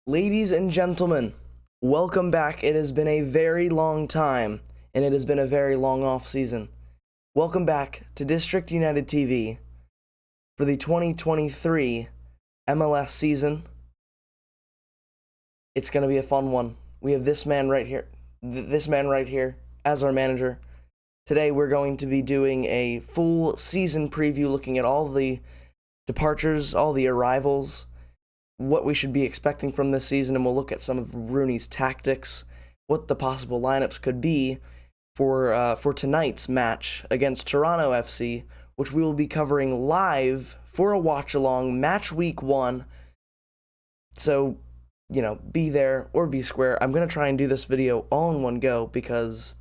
Ladies and gentlemen, welcome back. It has been a very long time, and it has been a very long off season. Welcome back to District United TV for the 2023 MLS season. It's going to be a fun one. We have this man right here, as our manager. Today we're going to be doing a full season preview, looking at all the departures, all the arrivals, what we should be expecting from this season, and we'll look at some of Rooney's tactics, what the possible lineups could be for tonight's match against Toronto FC, which we will be covering live for a watch-along, match week 1. So, be there or be square. I'm going to try and do this video all in one go because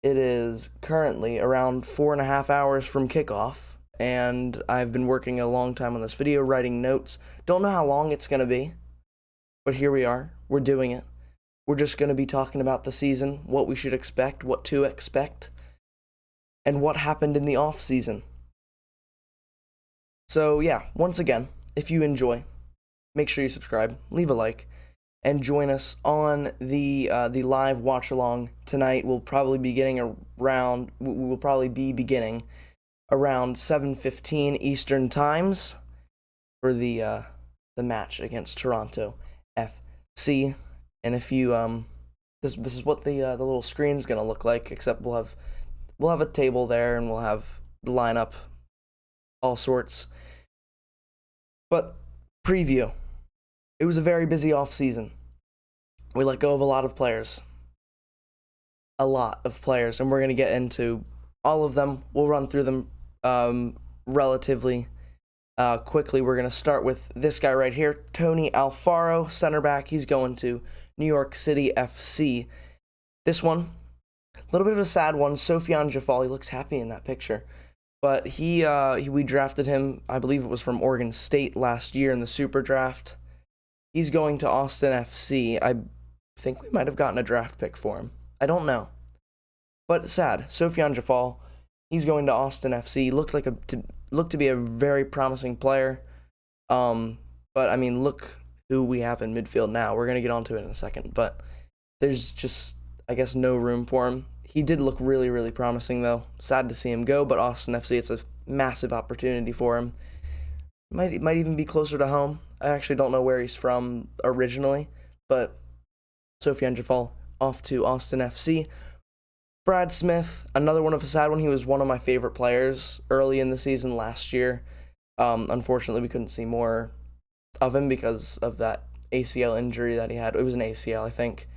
it is currently around 4.5 hours from kickoff. And I've been working a long time on this video, writing notes. Don't know how long it's going to be, but here we are. We're doing it. We're just going to be talking about the season, what we should expect, what to expect, and what happened in the off season. So yeah, once again, if you enjoy, make sure you subscribe, leave a like, and join us on the live watch along tonight. We'll probably be beginning around 7:15 Eastern times for the match against Toronto FC. And if you this is what the little screen is gonna look like, except we'll have a table there and we'll have the lineup, all sorts. But preview. It was a very busy off season. We let go of a lot of players, and we're gonna get into all of them. We'll run through them relatively quickly. We're going to start with this guy right here, Tony Alfaro, center back. He's going to New York City FC. This one, a little bit of a sad one. Sofiane Jafal, he looks happy in that picture. But we drafted him, I believe it was from Oregon State last year in the Super Draft. He's going to Austin FC. I think we might have gotten a draft pick for him. I don't know. But sad. Sofiane Jafal, he's going to Austin FC. Looked to be a very promising player. But I mean, look who we have in midfield now. We're gonna get onto it in a second. But there's just, I guess, no room for him. He did look really, really promising though. Sad to see him go. But Austin FC, it's a massive opportunity for him. Might even be closer to home. I actually don't know where he's from originally. But Sofiane Jafal off to Austin FC. Brad Smith, another one of a sad one. He was one of my favorite players early in the season last year. Unfortunately, we couldn't see more of him because of that ACL injury that he had. It was an ACL, I think.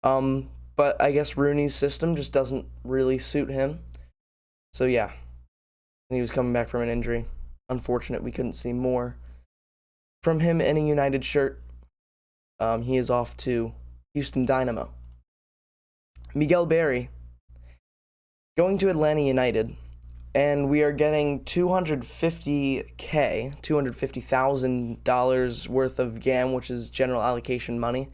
But I guess Rooney's system just doesn't really suit him. So yeah, he was coming back from an injury. Unfortunate we couldn't see more from him in a United shirt. He is off to Houston Dynamo. Miguel Berry going to Atlanta United, and we are getting $250,000 worth of GAM, which is general allocation money,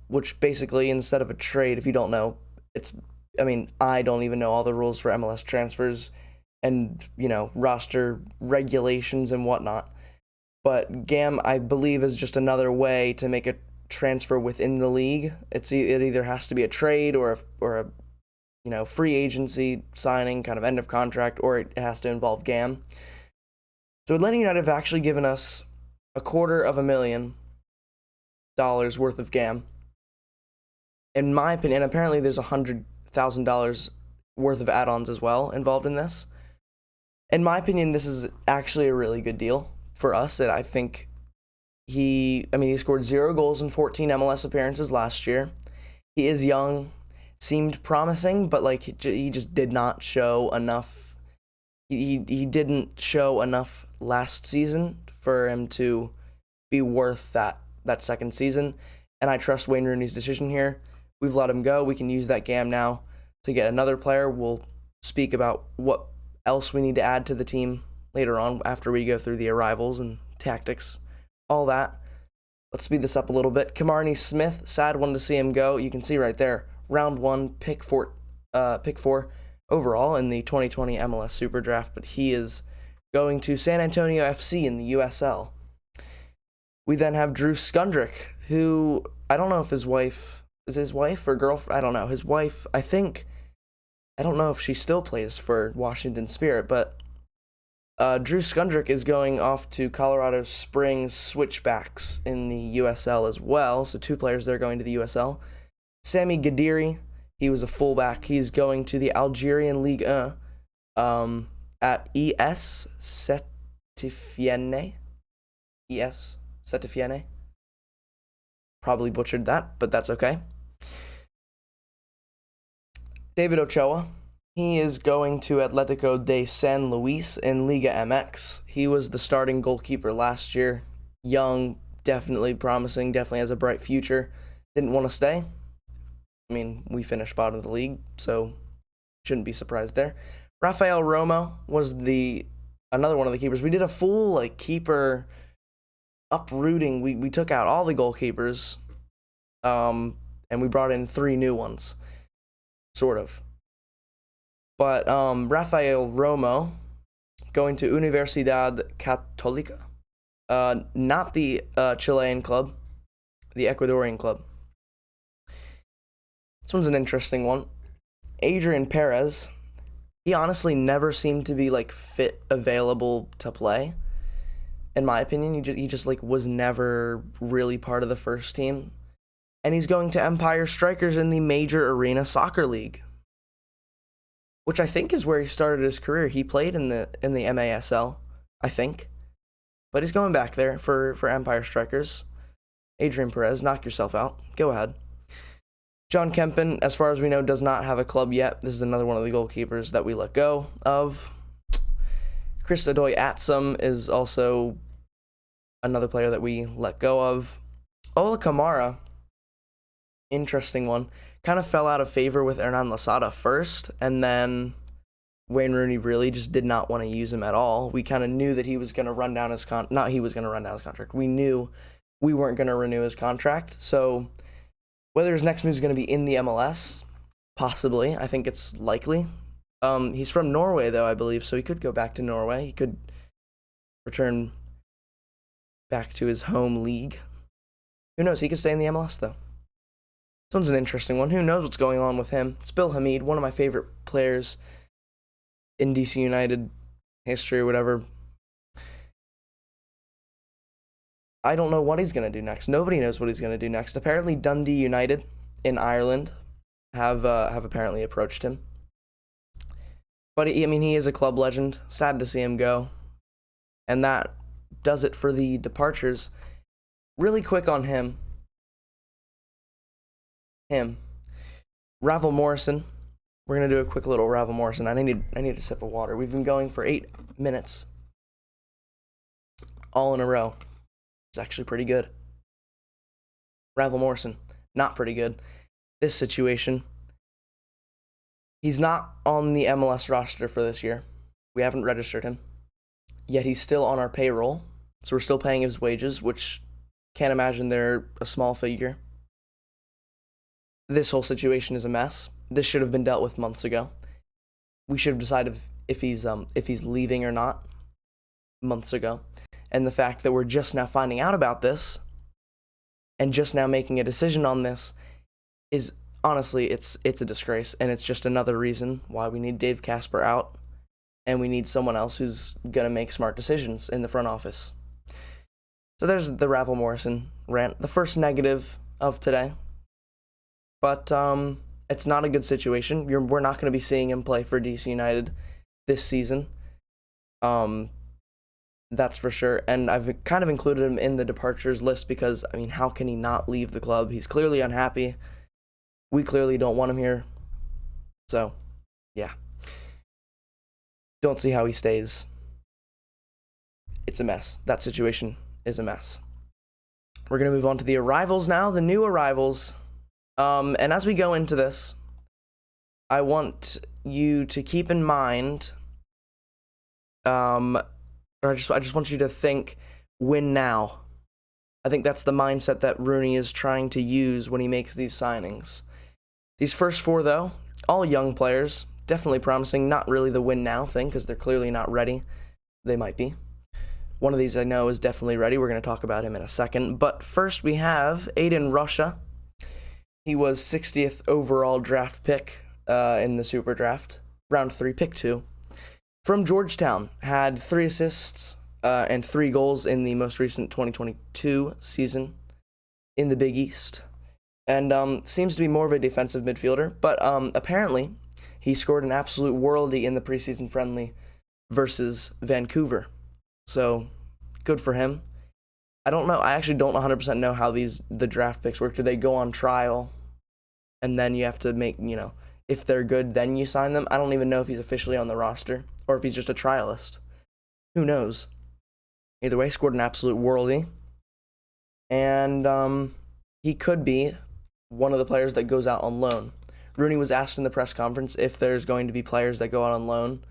which basically, instead of a trade, if you don't know, I don't even know all the rules for MLS transfers and, roster regulations and whatnot, but GAM, I believe, is just another way to make a transfer within the league. It either has to be a trade or a free agency signing, kind of end of contract, or it has to involve GAM. So Atlanta United have actually given us $250,000 worth of GAM. In my opinion, and apparently there's $100,000 worth of add-ons as well involved in this. In my opinion, this is actually a really good deal for us. And I think he scored 0 goals in 14 MLS appearances last year. He is young. Seemed promising, but he just did not show enough. He didn't show enough last season for him to be worth that second season. And I trust Wayne Rooney's decision here. We've let him go. We can use that GAM now to get another player. We'll speak about what else we need to add to the team later on after we go through the arrivals and tactics, all that. Let's speed this up a little bit. Kemarny Smith, sad one to see him go. You can see right there. Round 1, pick 4 overall in the 2020 MLS Super Draft, but he is going to San Antonio FC in the USL. We then have Drew Skundrick, who I don't know if his wife is his wife or girlfriend. I don't know. His wife, I don't know if she still plays for Washington Spirit, but Drew Skundrick is going off to Colorado Springs Switchbacks in the USL as well. So 2 players there going to the USL. SAMI GUEDIRI, he was a fullback. He's going to the Algerian Ligue 1 at ES Seteffiene. ES Seteffiene. Probably butchered that, but that's okay. David Ochoa, he is going to Atlético de San Luis in Liga MX. He was the starting goalkeeper last year. Young, definitely promising, definitely has a bright future. Didn't want to stay. I mean, we finished bottom of the league, so shouldn't be surprised there. Rafael Romo was another one of the keepers. We did a full keeper uprooting. We took out all the goalkeepers, and we brought in 3 new ones, sort of. But Rafael Romo going to Universidad Católica, not the Chilean club, the Ecuadorian club. This one's an interesting one. Adrian Perez, he honestly never seemed to be fit, available to play. In my opinion, he just was never really part of the first team. And he's going to Empire Strikers in the Major Arena Soccer League, which I think is where he started his career. He played in the MASL, I think. But he's going back there for Empire Strikers. Adrian Perez, knock yourself out. Go ahead. John Kempen, as far as we know, does not have a club yet. This is another one of the goalkeepers that we let go of. Chris Adoy-Atsum is also another player that we let go of. Ola Kamara, interesting one. Kind of fell out of favor with Hernan Losada first, and then Wayne Rooney really just did not want to use him at all. We kind of knew that he was going to run down his not he was going to run down his contract. We knew we weren't going to renew his contract. So whether his next move is going to be in the MLS, possibly. I think it's likely. He's from Norway, though, I believe, so he could go back to Norway. He could return back to his home league. Who knows? He could stay in the MLS, though. This one's an interesting one. Who knows what's going on with him? It's Bill Hamid, one of my favorite players in DC United history or whatever. I don't know what he's going to do next. Nobody knows what he's going to do next. Apparently, Dundee United in Ireland have apparently approached him. But, he is a club legend. Sad to see him go. And that does it for the departures. Really quick on him. Ravel Morrison. We're going to do a quick little Ravel Morrison. I need a sip of water. We've been going for 8 minutes. All in a row. It's actually pretty good. Ravel Morrison, not pretty good. This situation, he's not on the MLS roster for this year. We haven't registered him. Yet he's still on our payroll. So we're still paying his wages, which can't imagine they're a small figure. This whole situation is a mess. This should have been dealt with months ago. We should have decided if he's leaving or not months ago. And the fact that we're just now finding out about this and just now making a decision on this is, honestly, it's a disgrace. And it's just another reason why we need Dave Casper out and we need someone else who's going to make smart decisions in the front office. So there's the Ravel Morrison rant, the first negative of today. But it's not a good situation. We're not going to be seeing him play for DC United this season. That's for sure. And I've kind of included him in the departures list because, how can he not leave the club? He's clearly unhappy. We clearly don't want him here. So, yeah. Don't see how he stays. It's a mess. That situation is a mess. We're going to move on to the arrivals now, the new arrivals. And as we go into this, I want you to keep in mind, I just want you to think, win now. I think that's the mindset that Rooney is trying to use when he makes these signings. These first 4, though, all young players, definitely promising. Not really the win now thing, because they're clearly not ready. They might be. One of these I know is definitely ready. We're going to talk about him in a second. But first we have Aiden Russia. He was 60th overall draft pick in the Super Draft, round 3, pick 2. From Georgetown, had 3 assists and 3 goals in the most recent 2022 season in the Big East. And seems to be more of a defensive midfielder, but apparently he scored an absolute worldie in the preseason friendly versus Vancouver. So, good for him. I don't know. I actually don't 100% know how the draft picks work. Do they go on trial, and then you have to make, if they're good, then you sign them? I don't even know if he's officially on the roster, or if he's just a trialist. Who knows? Either way, scored an absolute worldie. And he could be one of the players that goes out on loan. Rooney was asked in the press conference if there's going to be players that go out on loan.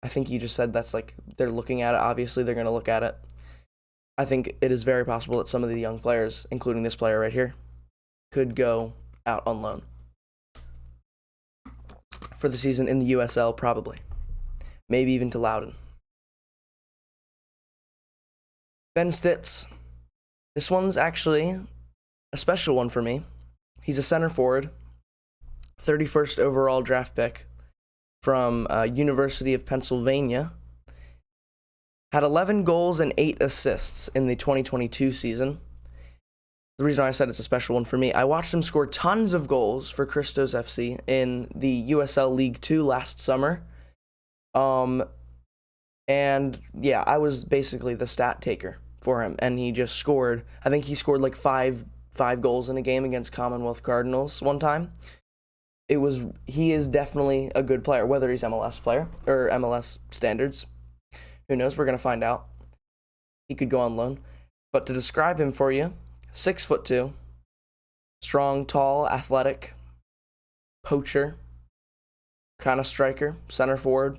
I think he just said that's like they're looking at it. Obviously, they're going to look at it. I think it is very possible that some of the young players, including this player right here, could go out on loan for the season in the USL, probably. Maybe even to Loudoun. Ben Stitz. This one's actually a special one for me. He's a center forward, 31st overall draft pick from University of Pennsylvania. Had 11 goals and 8 assists in the 2022 season. The reason why I said it's a special one for me, I watched him score tons of goals for Christos FC in the USL League 2 last summer. And yeah, I was basically the stat taker for him, and he just scored. I think he scored like five goals in a game against Commonwealth Cardinals one time. He is definitely a good player, whether he's MLS player or MLS standards. Who knows? We're gonna find out. He could go on loan. But to describe him for you, 6'2", strong, tall, athletic, poacher, kind of striker, center forward.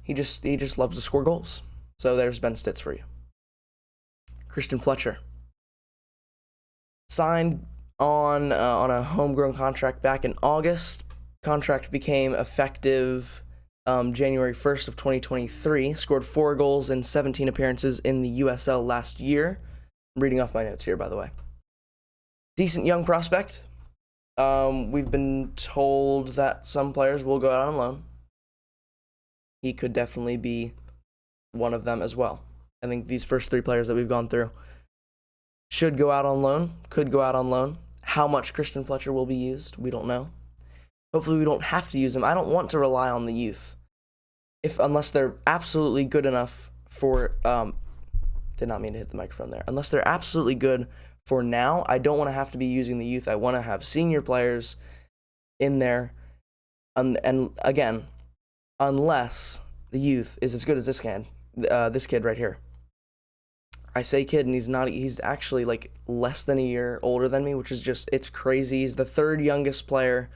He just loves to score goals. So there's Ben Stitz for you. Christian FLETCHER. Signed on a homegrown contract back in August. Contract became effective January 1st of 2023. Scored 4 goals in 17 appearances in the USL last year. I'm reading off my notes here, by the way. Decent young prospect. We've been told that some players will go out on loan. He could definitely be one of them as well. I think these first 3 players that we've gone through should go out on loan, could go out on loan. How much Christian FLETCHER will be used, we don't know. Hopefully we don't have to use him. I don't want to rely on the youth. Unless they're absolutely good enough for, did not mean to hit the microphone there. Unless they're absolutely good for now, I don't want to have to be using the youth. I want to have senior players in there. And again, unless the youth is as good as this kid right here. I say kid, and he's actually like less than a year older than me, which is it's crazy. He's the 3rd youngest player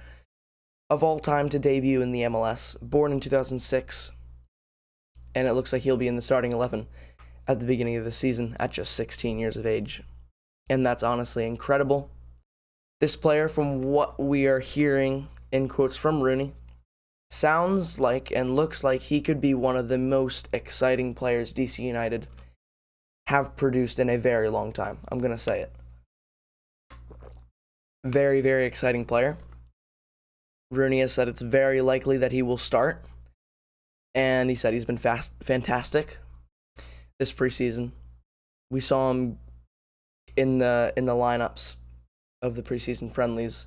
of all time to debut in the MLS, born in 2006, and it looks like he'll be in the starting 11 at the beginning of the season at just 16 years of age, and that's honestly incredible. This player, from what we are hearing in quotes from Rooney, sounds like and looks like he could be one of the most exciting players DC United have produced in a very long time. I'm going to say it. Very, very exciting player. Rooney has said it's very likely that he will start. And he said he's been fantastic this preseason. We saw him in the lineups of the preseason friendlies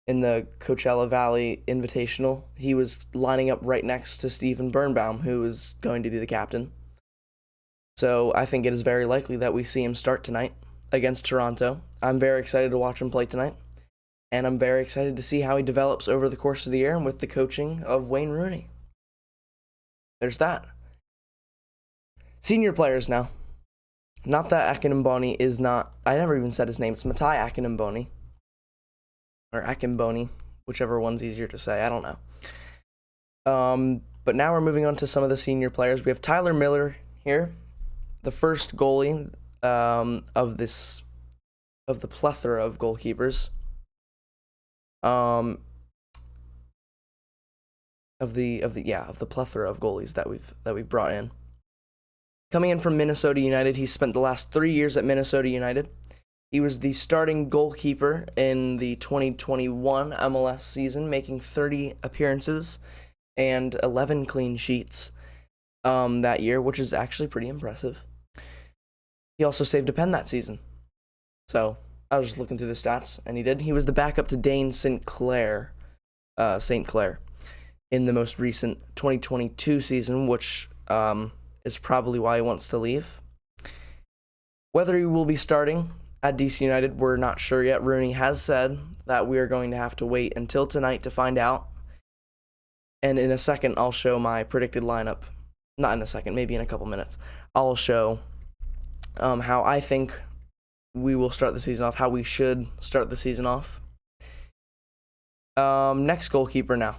in the Coachella Valley Invitational. He was lining up right next to Steven Birnbaum, who is going to be the captain. So I think it is very likely that we see him start tonight against Toronto. I'm very excited to watch him play tonight. And I'm very excited to see how he develops over the course of the year and with the coaching of Wayne Rooney. There's that. Senior players now. Not that Akinmboni is not... I never even said his name. It's Matai Akinmboni. Or Akinmboni. Whichever one's easier to say. I don't know. But now we're moving on to some of the senior players. We have Tyler Miller here. The first goalie of the plethora of goalkeepers. Of the plethora of goalies that we've brought in. Coming in from Minnesota United, he spent the last 3 years at Minnesota United. He was the starting goalkeeper in the 2021 MLS season, making 30 appearances and 11 clean sheets that year, which is actually pretty impressive. He also saved a pen that season. So I was just looking through the stats, and he did. He was the backup to Dane St. Clair in the most recent 2022 season, which is probably why he wants to leave. Whether he will be starting at DC United, we're not sure yet. Rooney has said that we are going to have to wait until tonight to find out. And in a second, I'll show my predicted lineup. Not in a second, maybe in a couple minutes. I'll show how I think we will start the season off, how we should start the season off. Next goalkeeper now.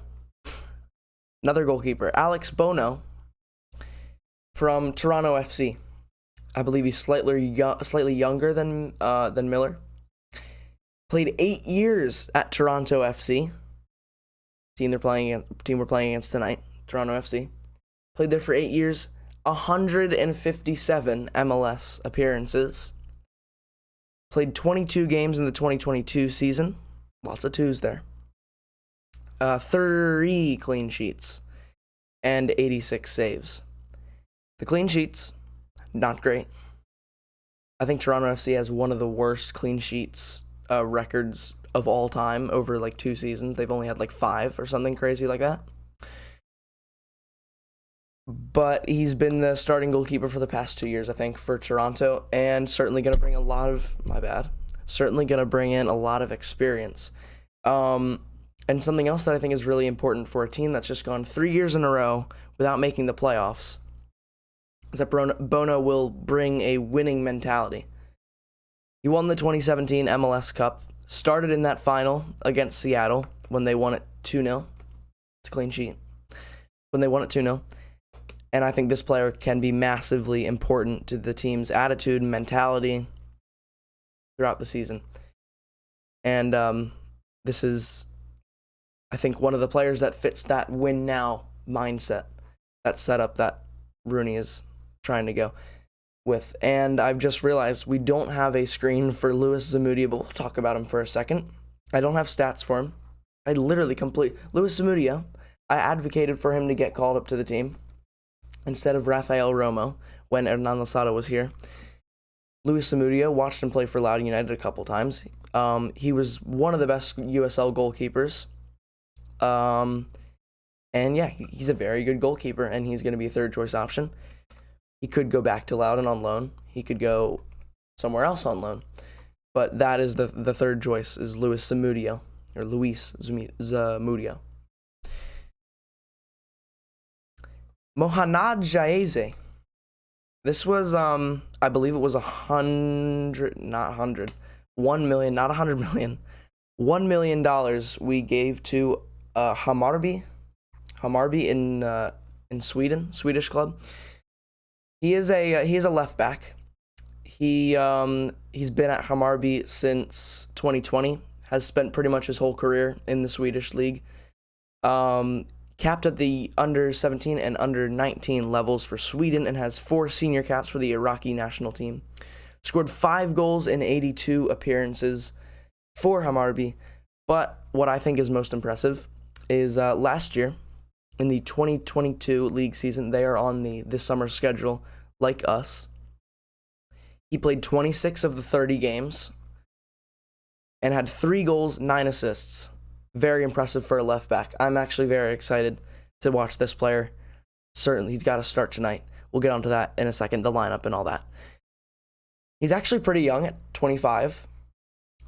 Another goalkeeper, Alex Bono from Toronto FC. I believe he's slightly younger than Miller. Played 8 years at Toronto FC. Team we're playing against tonight, Toronto FC. Played there for 8 years, 157 MLS appearances. Played 22 games in the 2022 season. Lots of twos there. 30 clean sheets and 86 saves. The clean sheets, not great. I think Toronto FC has one of the worst clean sheets records of all time over like 2 seasons. They've only had like 5 or something crazy like that. But he's been the starting goalkeeper for the past 2 years, I think, for Toronto, and certainly going to bring a lot of, certainly going to bring in a lot of experience. And something else that I think is really important for a team that's just gone 3 years in a row without making the playoffs is that Bono will bring a winning mentality. He won the 2017 MLS Cup, started in that final against Seattle when they won it 2-0. It's a clean sheet. When they won it 2-0. And I think this player can be massively important to the team's attitude and mentality throughout the season. And this is, I think, one of the players that fits that win now mindset, that setup that Rooney is trying to go with. And I've just realized we don't have a screen for Luis Zamudio, but we'll talk about him for a second. I don't have stats for him. I literally Luis Zamudio, I advocated for him to get called up to the team instead of Rafael Romo when Hernan Losada was here. Luis Zamudio, watched him play for Loudoun United a couple times. He was one of the best USL goalkeepers. And yeah, he's a very good goalkeeper, and he's going to be a third choice option. He could go back to Loudoun on loan. He could go somewhere else on loan. But that is the third choice, is Luis Zamudio. Mohanad Jaeze. This was, I believe it was $1 million, not $100 million. $1 million we gave to Hammarby in Sweden, Swedish club. He is a left back. He's been at Hammarby since 2020. Has spent pretty much his whole career in the Swedish league. Capped at the under 17 and under 19 levels for Sweden, and has 4 senior caps for the Iraqi national team. Scored 5 goals in 82 appearances for Hammarby. But what I think is most impressive is last year, in the 2022 league season, they are on this summer schedule, like us. He played 26 of the 30 games and had 3 goals, 9 assists. Very impressive for a left back. I'm actually very excited to watch this player. Certainly, he's got to start tonight. We'll get onto that in a second, the lineup and all that. He's actually pretty young at 25.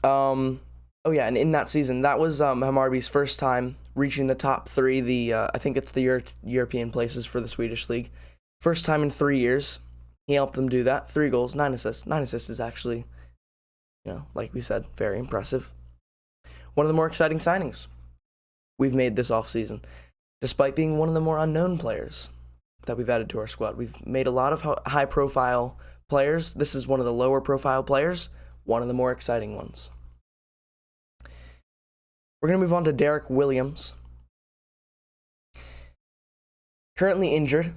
Oh yeah, and in that season, that was Hammarby's first time reaching the top 3. I think it's the European places for the Swedish league. First time in 3 years, he helped them do that. 3 goals, 9 assists. 9 assists is actually, like we said, very impressive. One of the more exciting signings we've made this offseason, despite being one of the more unknown players that we've added to our squad. We've made a lot of high-profile players. This is one of the lower-profile players, one of the more exciting ones. We're going to move on to Derrick Williams. Currently injured.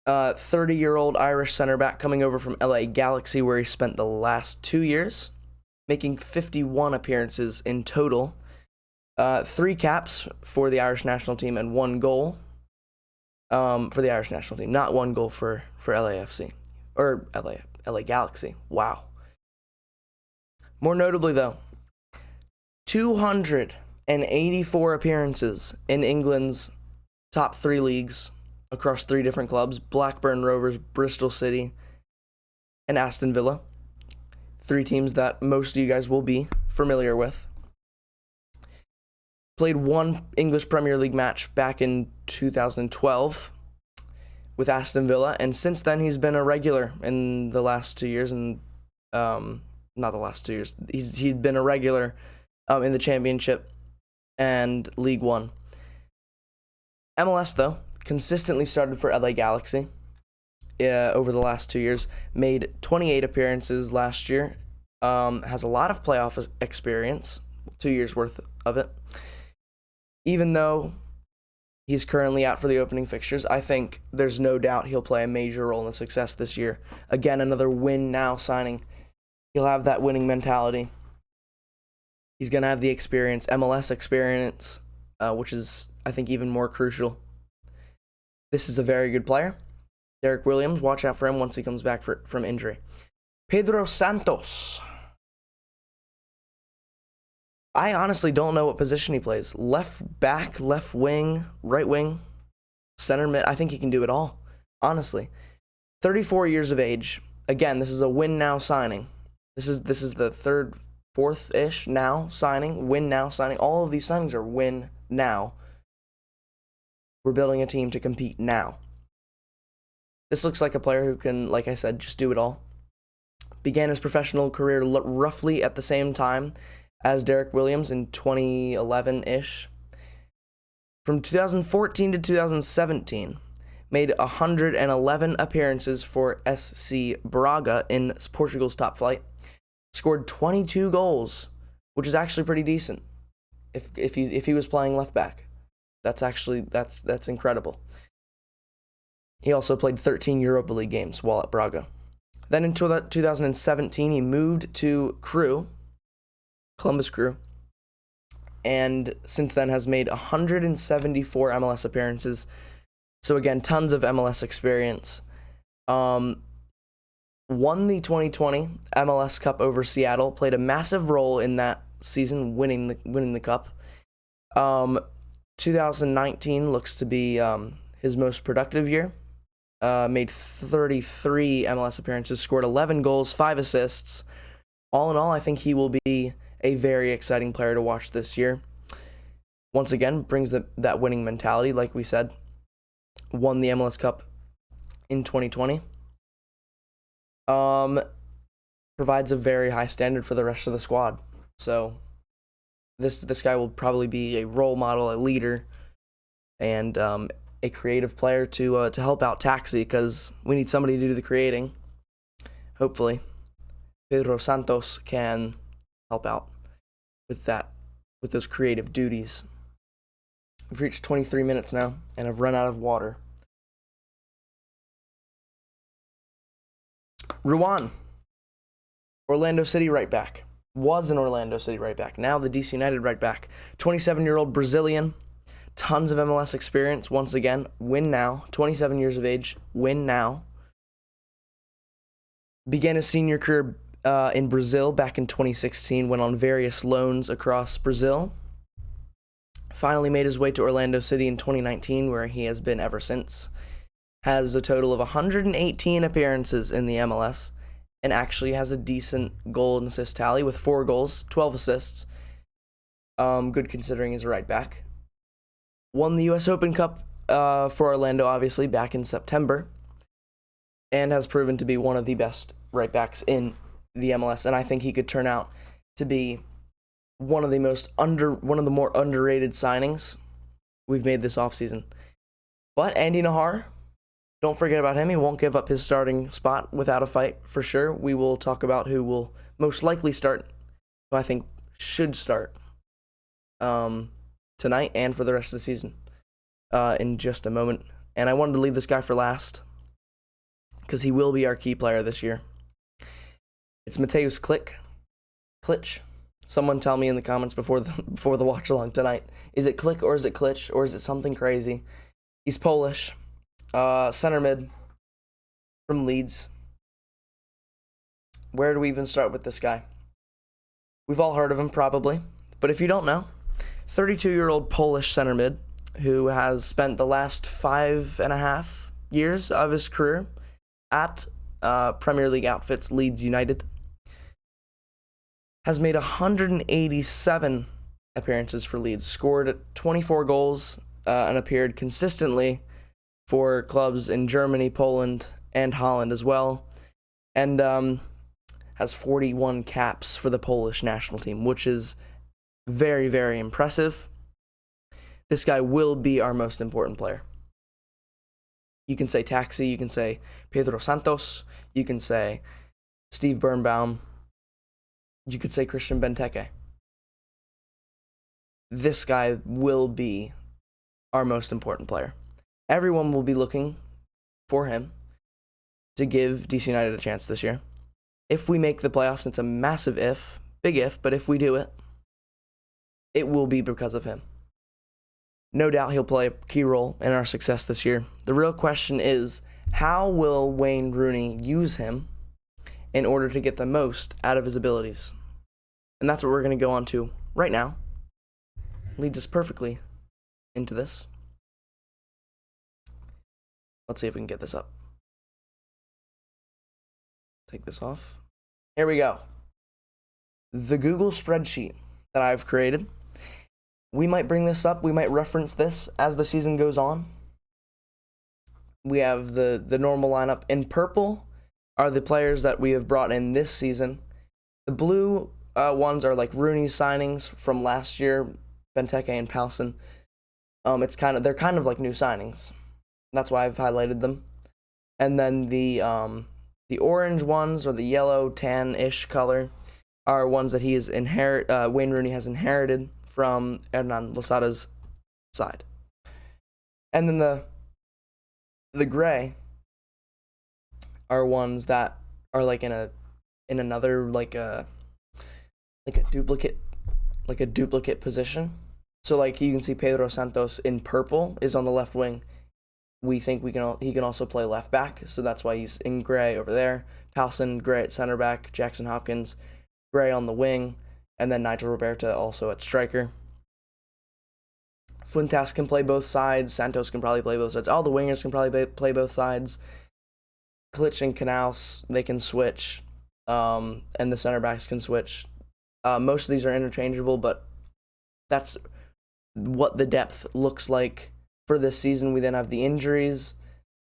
30-year-old Irish center back coming over from LA Galaxy, where he spent the last 2 years, making 51 appearances in total. 3 caps for the Irish national team and 1 goal for the Irish national team. Not 1 goal for LAFC. Or LA Galaxy. Wow. More notably, though, 284 appearances in England's top 3 leagues across 3 different clubs: Blackburn Rovers, Bristol City, and Aston Villa. 3 teams that most of you guys will be familiar with. Played 1 English Premier League match back in 2012 with Aston Villa, and since then he's been a regular in the last 2 years, and not the last 2 years. He'd been a regular in the Championship and League One. MLS, though, consistently started for LA Galaxy over the last 2 years. Made 28 appearances last year. Has a lot of playoff experience, 2 years worth of it. Even though he's currently out for the opening fixtures, I think there's no doubt he'll play a major role in the success this year. Again, another win-now signing. He'll have that winning mentality. He's going to have the experience, MLS experience, which is, I think, even more crucial. This is a very good player. Derrick Williams, watch out for him once he comes back from injury. Pedro Santos. I honestly don't know what position he plays. Left back, left wing, right wing, center mid. I think he can do it all, honestly. 34 years of age. Again, this is a win-now signing. This is the third, fourth-ish now signing, win-now signing. All of these signings are win-now. We're building a team to compete now. This looks like a player who can, like I said, just do it all. Began his professional career roughly at the same time as Derrick Williams in 2011-ish. From 2014 to 2017, made 111 appearances for SC Braga in Portugal's top flight. Scored 22 goals, which is actually pretty decent. If he was playing left back, that's incredible. He also played 13 Europa League games while at Braga. Then in 2017, he moved to Columbus Crew, and since then has made 174 MLS appearances. So again, tons of MLS experience. Won the 2020 MLS Cup over Seattle, played a massive role in that season, winning the cup. 2019 looks to be his most productive year. Made 33 MLS appearances, scored 11 goals, 5 assists. All in all, I think he will be a very exciting player to watch this year. Once again, brings that winning mentality, like we said. Won the MLS Cup in 2020. Provides a very high standard for the rest of the squad. So this guy will probably be a role model, a leader, and a creative player to help out Taxi, because we need somebody to do the creating. Hopefully, Pedro Santos can help out with those creative duties. We've reached 23 minutes now, and I've run out of water. Ruan, Orlando City right back. Was an Orlando City right back. Now the DC United right back. 27-year-old Brazilian. Tons of MLS experience. Once again, win now. 27 years of age. Win now. Began his senior career in Brazil back in 2016. Went on various loans across Brazil. Finally made his way to Orlando City in 2019, where he has been ever since. Has a total of 118 appearances in the MLS, and actually has a decent goal and assist tally with 4 goals, 12 assists. Good considering he's a right back. Won the US Open Cup for Orlando, obviously, back in September, and has proven to be one of the best right backs in the MLS, and I think he could turn out to be one of the more underrated signings we've made this offseason. But Andy Najar, don't forget about him. He won't give up his starting spot without a fight, for sure. We will talk about who will most likely start, who I think should start tonight and for the rest of the season in just a moment. And I wanted to leave this guy for last. because he will be our key player this year. It's Mateusz Klitsch. Someone tell me in the comments before the watch along tonight. Is it Klich or is it Klitsch or is it something crazy? He's Polish. Center mid from Leeds. Where do we even start with this guy? We've all heard of him probably, but if you don't know, 32-year-old Polish center mid who has spent the last 5.5 years of his career at Premier League outfits Leeds United, has made 187 appearances for Leeds, scored 24 goals, and appeared consistently for clubs in Germany, Poland, and Holland as well, and has 41 caps for the Polish national team, which is very, very impressive. This guy will be our most important player. You can say Taxi, you can say Pedro Santos, you can say Steve Birnbaum, you could say Christian Benteke. This guy will be our most important player. Everyone will be looking for him to give DC United a chance this year. If we make the playoffs, it's a massive if, big if, but if we do it, it will be because of him. No doubt he'll play a key role in our success this year. The real question is, how will Wayne Rooney use him in order to get the most out of his abilities? And that's what we're going to go on to right now. Leads us perfectly into this. Let's see if we can get this up. Take this off. Here we go. The Google spreadsheet that I've created. We might bring this up. We might reference this as the season goes on. We have the normal lineup. In purple are the players that we have brought in this season. The blue ones are like Rooney's signings from last year, Benteke and Poulsen. They're kind of like new signings. That's why I've highlighted them. And then the orange ones, or the yellow tan-ish color, are ones that Wayne Rooney has inherited from Hernan Losada's side. And then the gray are ones that are like in another like a duplicate position. So like you can see Pedro Santos in purple is on the left wing. We think he can also play left back, so that's why he's in gray over there. Poulsen gray at center back, Jackson Hopkins gray on the wing, and then Nigel Roberta also at striker. Fuentes can play both sides. Santos can probably play both sides. All the wingers can probably play both sides. Klitsch and Knaus, they can switch, and the center backs can switch. Most of these are interchangeable, but that's what the depth looks like for this season. We then have the injuries,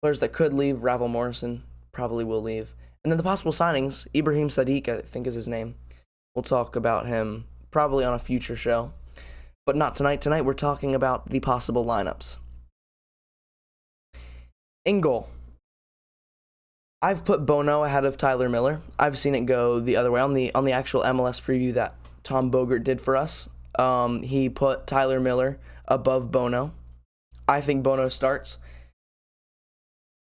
players that could leave. Ravel Morrison probably will leave. And then the possible signings, Ibrahim Sadiq, I think is his name. We'll talk about him probably on a future show, but not tonight. Tonight we're talking about the possible lineups. In goal, I've put Bono ahead of Tyler Miller. I've seen it go the other way. On the actual MLS preview that Tom Bogert did for us, he put Tyler Miller above Bono. I think Bono starts.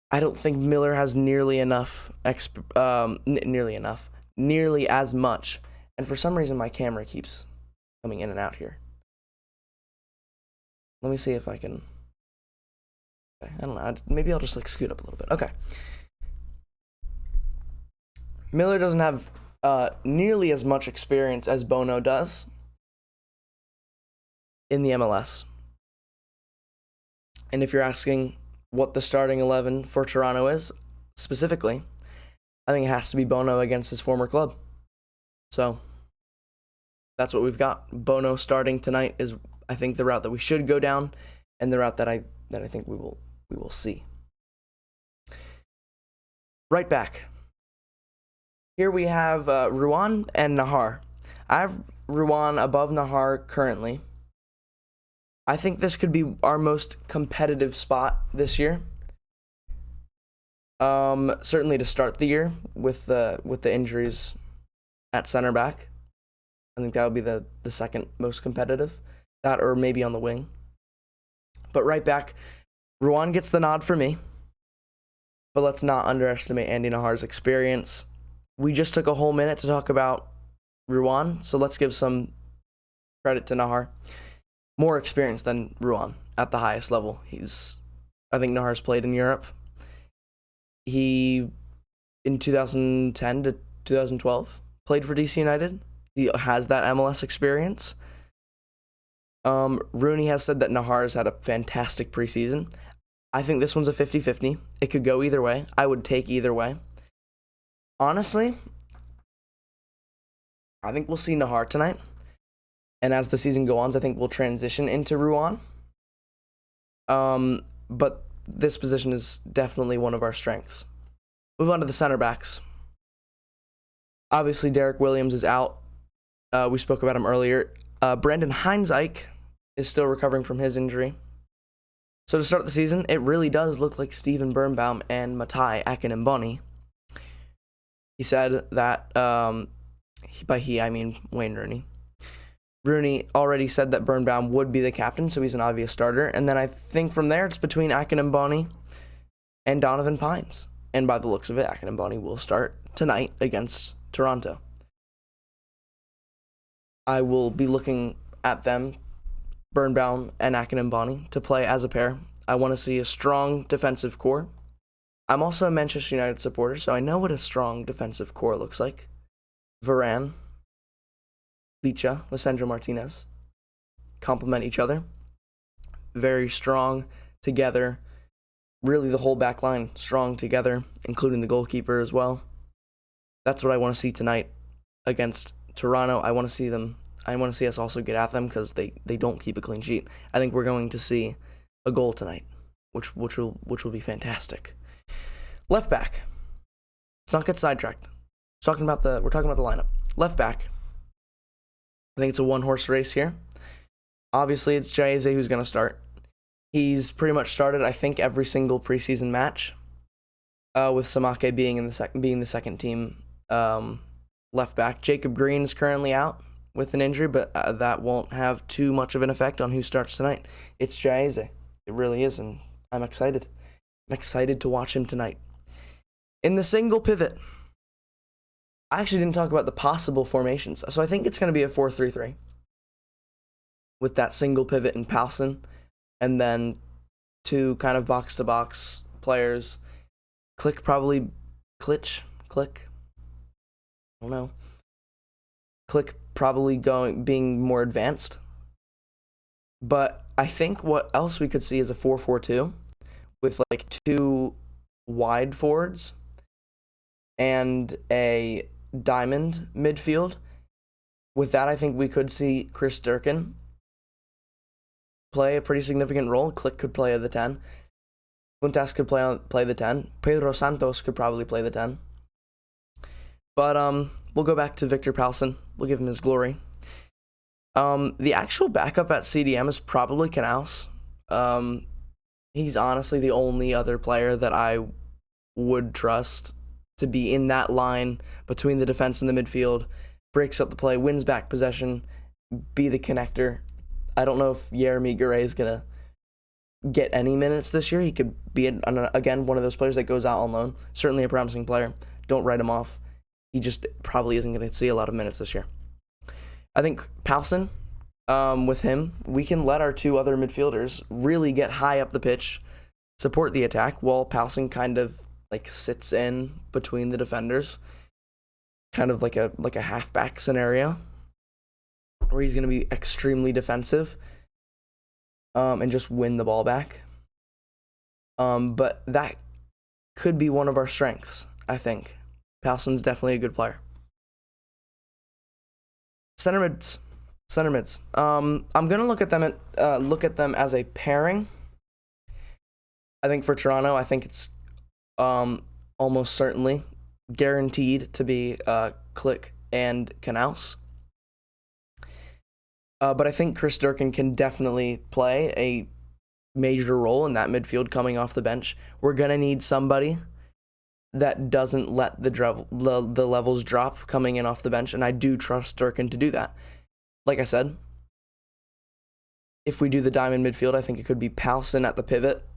I don't think Miller has nearly as much. And for some reason, my camera keeps coming in and out here. Let me see if I can. Okay, I don't know. Maybe I'll just like scoot up a little bit. Okay. Miller doesn't have nearly as much experience as Bono does in the MLS. And if you're asking what the starting 11 for Toronto is, specifically, I think it has to be Bono against his former club. So that's what we've got. Bono starting tonight is, I think, the route that we should go down, and the route that I think we will see. Right back. Here we have Ruan and Nahar. I have Ruan above Nahar currently. I think this could be our most competitive spot this year. Certainly to start the year with the injuries at center back. I think that would be the second most competitive. That or maybe on the wing. But right back, Ruan gets the nod for me. but let's not underestimate Andy Najar's experience. We just took a whole minute to talk about Ruan, so let's give some credit to Najar. More experience than Ruan at the highest level. I think Najar's played in Europe. He, in 2010 to 2012, played for DC United. He has that MLS experience. Rooney has said that Najar's had a fantastic preseason. I think this one's a 50-50. It could go either way. I would take either way. Honestly, I think we'll see Najar tonight. And as the season goes on, I think we'll transition into Ruan. But this position is definitely one of our strengths. Move on to the center backs. Obviously, Derrick Williams is out. We spoke about him earlier. Brandon Heinzeich is still recovering from his injury. So to start the season, it really does look like Steven Birnbaum and Matai Akinmboni. He said that, by he, I mean Wayne Rooney. Rooney already said that Birnbaum would be the captain, so he's an obvious starter. And then I think from there, it's between Akinmboni and Donovan Pines. And by the looks of it, Akinmboni will start tonight against Toronto. I will be looking at them, Birnbaum and Akinmboni, to play as a pair. I want to see a strong defensive core. I'm also a Manchester United supporter, so I know what a strong defensive core looks like. Varane, Licha, Lisandro Martinez complement each other. Very strong together. Really, the whole back line strong together, including the goalkeeper as well. That's what I want to see tonight against Toronto. I want to see us also get at them because they don't keep a clean sheet. I think we're going to see a goal tonight, which will be fantastic. Left back. Let's not get sidetracked. We're talking about the lineup. Left back. I think it's a one-horse race here. Obviously, it's Jaize who's going to start. He's pretty much started, I think, every single preseason match, with Samake being the second team left back. Jacob Green is currently out with an injury, but that won't have too much of an effect on who starts tonight. It's Jaize. It really is, and I'm excited. I'm excited to watch him tonight. In the single pivot, I actually didn't talk about the possible formations, so I think it's going to be a 4-3-3 with that single pivot in Poulsen, and then two kind of box-to-box players. Click. I don't know. Click probably being more advanced. But I think what else we could see is a 4-4-2 with like two wide forwards and a diamond midfield. With that, I think we could see Chris Durkin play a pretty significant role. Click could play the 10. Puntas could play the 10. Pedro Santos could probably play the 10. But we'll go back to Victor Poulsen. We'll give him his glory. The actual backup at CDM is probably Canals. He's honestly the only other player that I would trust to be in that line between the defense and the midfield, breaks up the play, wins back possession, be the connector. I don't know if Yeremy Garay is going to get any minutes this year. He could be, again, one of those players that goes out on loan. Certainly a promising player. Don't write him off. He just probably isn't going to see a lot of minutes this year. I think Poulsen, with him, we can let our two other midfielders really get high up the pitch, support the attack, while Poulsen kind of like sits in between the defenders, kind of like a halfback scenario, where he's going to be extremely defensive, and just win the ball back. But that could be one of our strengths, I think. Poulsen's definitely a good player. Center mids. I'm gonna look at them as a pairing. I think for Toronto, I think it's almost certainly guaranteed to be Click and Canals. But I think Chris Durkin can definitely play a major role in that midfield coming off the bench. We're gonna need somebody that doesn't let the levels drop coming in off the bench, and I do trust Durkin to do that. Like I said, if we do the diamond midfield, I think it could be Poulsen at the pivot,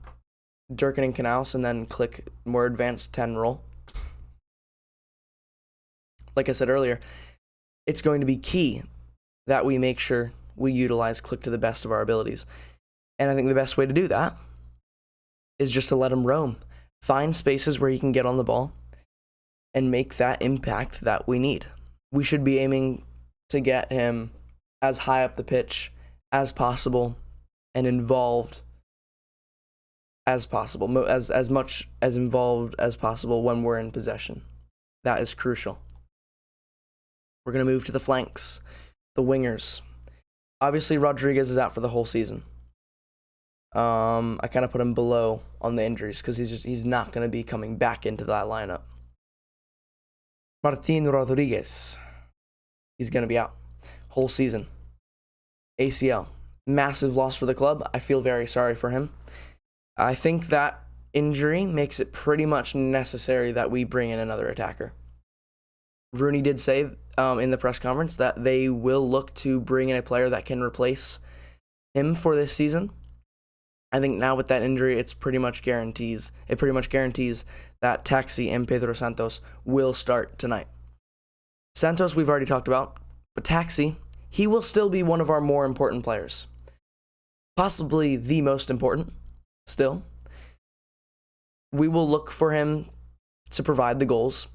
Durkin and Canals, and then click more advanced 10 role. Like I said earlier, it's going to be key that we make sure we utilize click to the best of our abilities. And I think the best way to do that is just to let him roam. Find spaces where he can get on the ball and make that impact that we need. We should be aiming to get him as high up the pitch as possible and involved as possible, as much as involved as possible when we're in possession. That is crucial. We're going to move to the flanks, the wingers. Obviously, Rodriguez is out for the whole season. I kind of put him below on the injuries because he's not going to be coming back into that lineup. Martin Rodriguez, he's going to be out whole season. ACL, massive loss for the club. I feel very sorry for him. I think that injury makes it pretty much necessary that we bring in another attacker. Rooney did say in the press conference that they will look to bring in a player that can replace him for this season. I think now with that injury, it pretty much guarantees that Taxi and Pedro Santos will start tonight. Santos we've already talked about, but Taxi, he will still be one of our more important players. Possibly the most important, still. We will look for him to provide the goals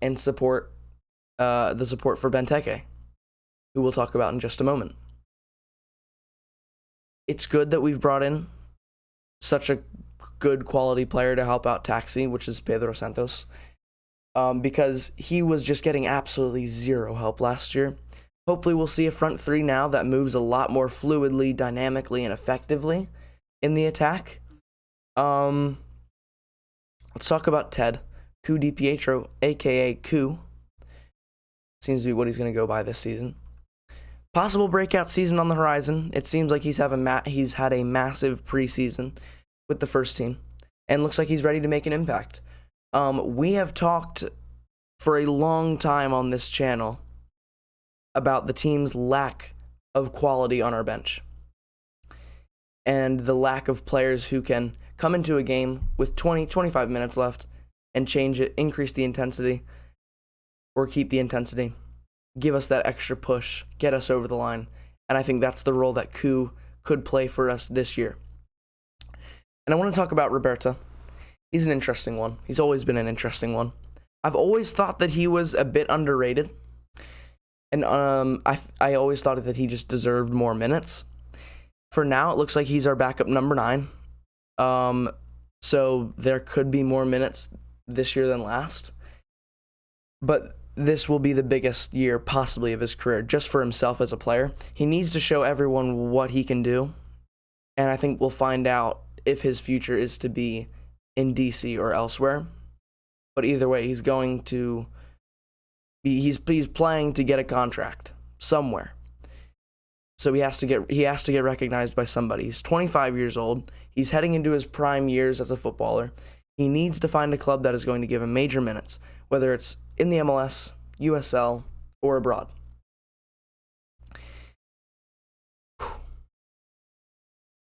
and support the support for Benteke, who we'll talk about in just a moment. It's good that we've brought in such a good quality player to help out Taxi, which is Pedro Santos, because he was just getting absolutely zero help last year. Hopefully we'll see a front three now that moves a lot more fluidly, dynamically, and effectively in the attack. Let's talk about Ted. Ku Di Pietro, a.k.a. Ku. Seems to be what he's going to go by this season. Possible breakout season on the horizon. It seems like he's had a massive preseason with the first team and looks like he's ready to make an impact. We have talked for a long time on this channel about the team's lack of quality on our bench and the lack of players who can come into a game with 20-25 minutes left and change it, increase the intensity, or keep the intensity, give us that extra push, get us over the line. And I think that's the role that Ku could play for us this year. And I want to talk about Roberto. He's an interesting one. He's always been an interesting one. I've always thought that he was a bit underrated. And I always thought that he just deserved more minutes. For now, it looks like he's our backup number 9. So there could be more minutes this year than last. But this will be the biggest year possibly of his career, just for himself as a player. He needs to show everyone what he can do, and I think we'll find out if his future is to be in DC or elsewhere. But either way, he's playing to get a contract somewhere. So he has to get recognized by somebody. He's 25 years old. He's heading into his prime years as a footballer. He needs to find a club that is going to give him major minutes, whether it's in the MLS, USL, or abroad.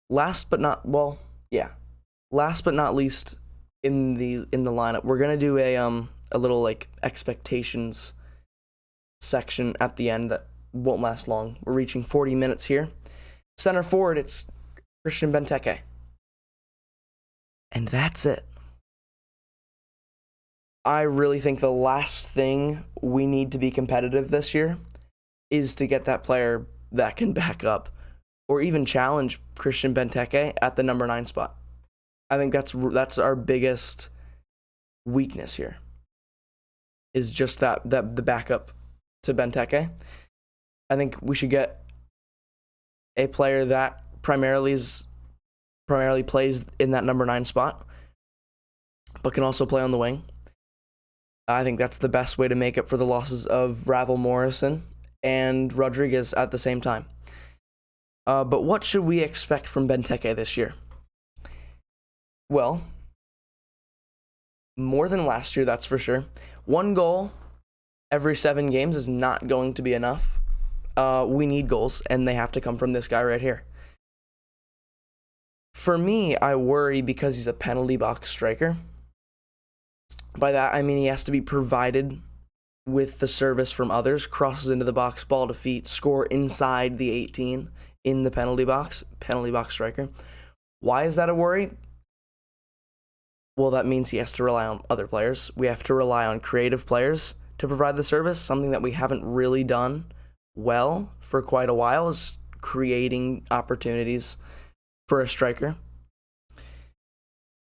Last but not least in the lineup, we're gonna do a little like expectations section at the end that won't last long. We're reaching 40 minutes here. Center forward, it's Christian Benteke. And that's it. I really think the last thing we need to be competitive this year is to get that player that can back up or even challenge Christian Benteke at the number 9 spot. I think that's our biggest weakness here, is just that the backup to Benteke. I think we should get a player that primarily plays in that number 9 spot, but can also play on the wing. I think that's the best way to make up for the losses of Ravel Morrison and Rodriguez at the same time. But what should we expect from Benteke this year? Well, more than last year, that's for sure. 1 goal every 7 games is not going to be enough. We need goals, and they have to come from this guy right here. For me, I worry because he's a penalty box striker. By that, I mean he has to be provided with the service from others, crosses into the box, ball to feet, score inside the 18 in the penalty box striker. Why is that a worry? Well, that means he has to rely on other players. We have to rely on creative players to provide the service, something that we haven't really done well for quite a while, is creating opportunities for a striker.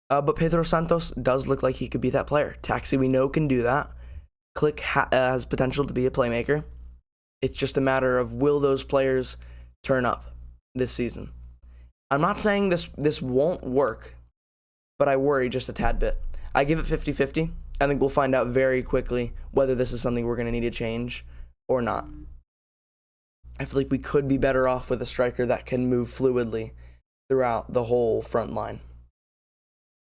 But Pedro Santos does look like he could be that player. Taxi, we know, can do that. Click has potential to be a playmaker. It's just a matter of, will those players turn up this season? I'm not saying this won't work, but I worry just a tad bit. I give it 50-50. I think we'll find out very quickly whether this is something we're going to need to change or not. I feel like we could be better off with a striker that can move fluidly throughout the whole front line.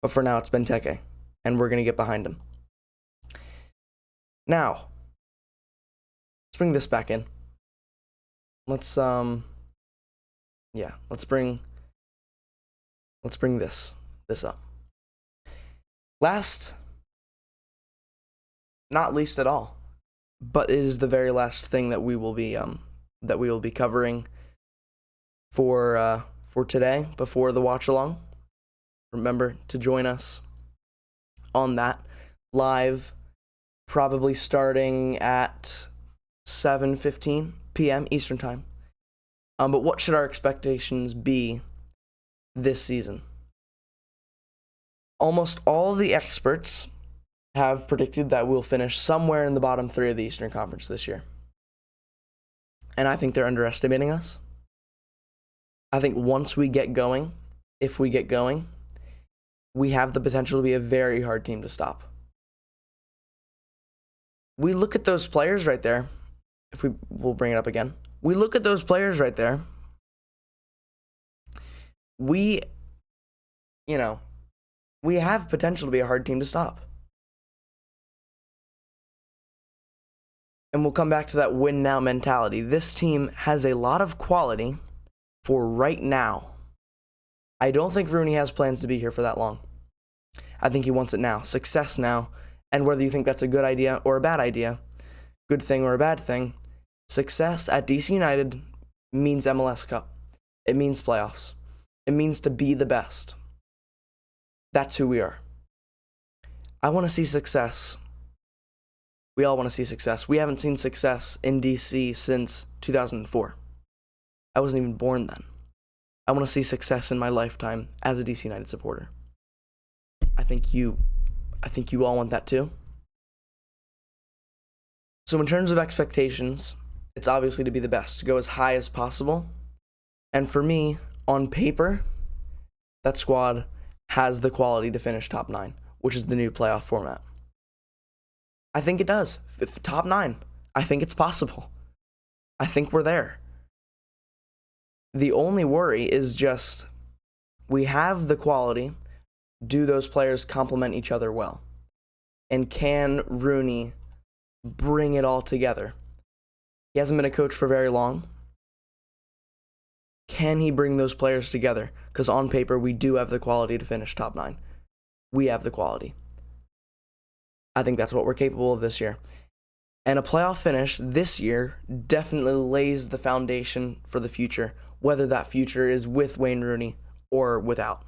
But for now, it's Benteke, and we're going to get behind him. Now, let's bring this back in. Let's bring this up. Last, not least at all, but it is the very last thing that we will be covering for today before the watch along. Remember to join us on that live, probably starting at 7:15 p.m. Eastern Time. But what should our expectations be this season? Almost all the experts have predicted that we'll finish somewhere in the bottom three of the Eastern Conference this year. And I think they're underestimating us. I think once we get going, if we get going, we have the potential to be a very hard team to stop. We look at those players right there. We'll bring it up again. We look at those players right there. We have potential to be a hard team to stop. And we'll come back to that win now mentality. This team has a lot of quality for right now. I don't think Rooney has plans to be here for that long. I think he wants it now, success now. And whether you think that's a good idea or a bad idea, good thing or a bad thing, success at DC United means MLS Cup. It means playoffs. It means to be the best. That's who we are. I want to see success. We all want to see success. We haven't seen success in DC since 2004. I wasn't even born then. I want to see success in my lifetime as a DC United supporter. I think you all want that too. So in terms of expectations, it's obviously to be the best, to go as high as possible. And for me, on paper, that squad has the quality to finish top 9, which is the new playoff format. I think it does. Top 9. I think it's possible. I think we're there. The only worry is just we have the quality. Do those players complement each other well? And can Rooney bring it all together? He hasn't been a coach for very long. Can he bring those players together? Because on paper, we do have the quality to finish top 9. We have the quality. I think that's what we're capable of this year. And a playoff finish this year definitely lays the foundation for the future, whether that future is with Wayne Rooney or without.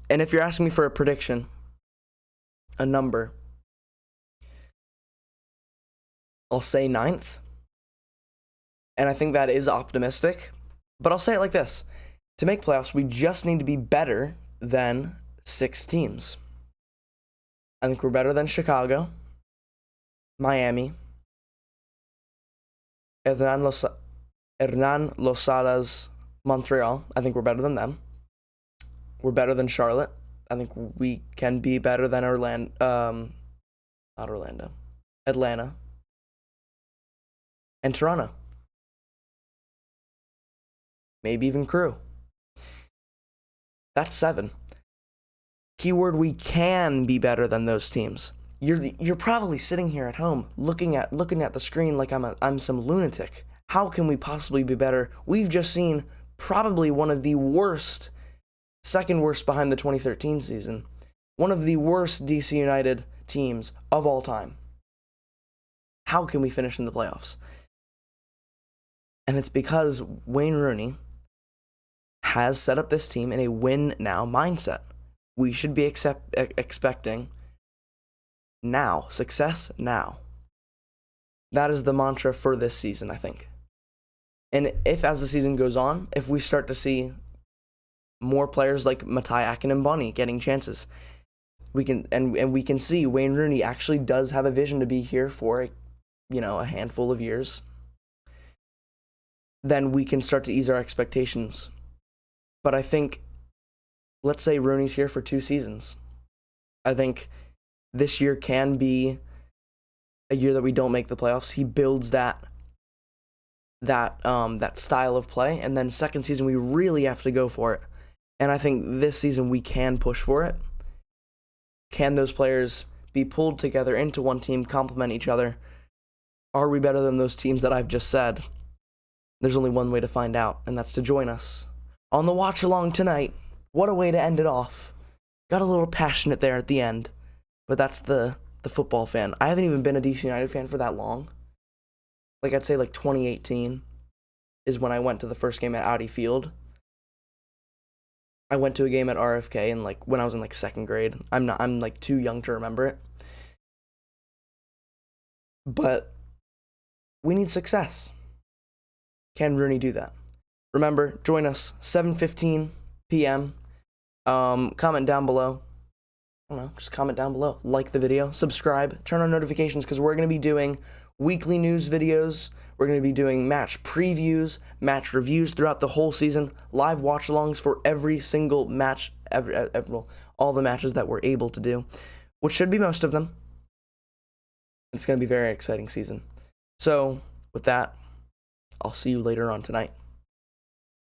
And if you're asking me for a prediction, a number, I'll say 9th. And I think that is optimistic. But I'll say it like this. To make playoffs, we just need to be better than 6 teams. I think we're better than Chicago, Miami, Hernan Losada's Montreal. I think we're better than them. We're better than Charlotte. I think we can be better than Atlanta, and Toronto. Maybe even Crew. That's 7. Keyword, we can be better than those teams. You're probably sitting here at home looking at the screen like I'm some lunatic. How can we possibly be better? We've just seen probably one of the worst, second worst behind the 2013 season, one of the worst DC United teams of all time. How can we finish in the playoffs? And it's because Wayne Rooney has set up this team in a win-now mindset. We should be expecting now, success now. That is the mantra for this season, I think. And if, as the season goes on, if we start to see more players like Matai Akinmboni getting chances, we can see Wayne Rooney actually does have a vision to be here for a handful of years, then we can start to ease our expectations. But I think, let's say Rooney's here for 2 seasons. I think this year can be a year that we don't make the playoffs. He builds that style of play, and then second season we really have to go for it. And I think this season we can push for it. Can those players be pulled together into one team, complement each other? Are we better than those teams that I've just said? There's only one way to find out, and that's to join us on the watch along tonight. What a way to end it off. Got a little passionate there at the end, but that's the football fan. I haven't even been a DC United fan for that long. Like, I'd say 2018 is when I went to the first game at Audi Field. I went to a game at RFK and when I was in second grade. I'm too young to remember it. But we need success. Can Rooney do that? Remember, join us 7:15 p.m. Comment down below. I don't know, just comment down below. Like the video, subscribe, turn on notifications, because we're going to be doing weekly news videos. We're going to be doing match previews, match reviews throughout the whole season, live watch-alongs for every single match, all the matches that we're able to do, which should be most of them. It's going to be a very exciting season. So, with that, I'll see you later on tonight.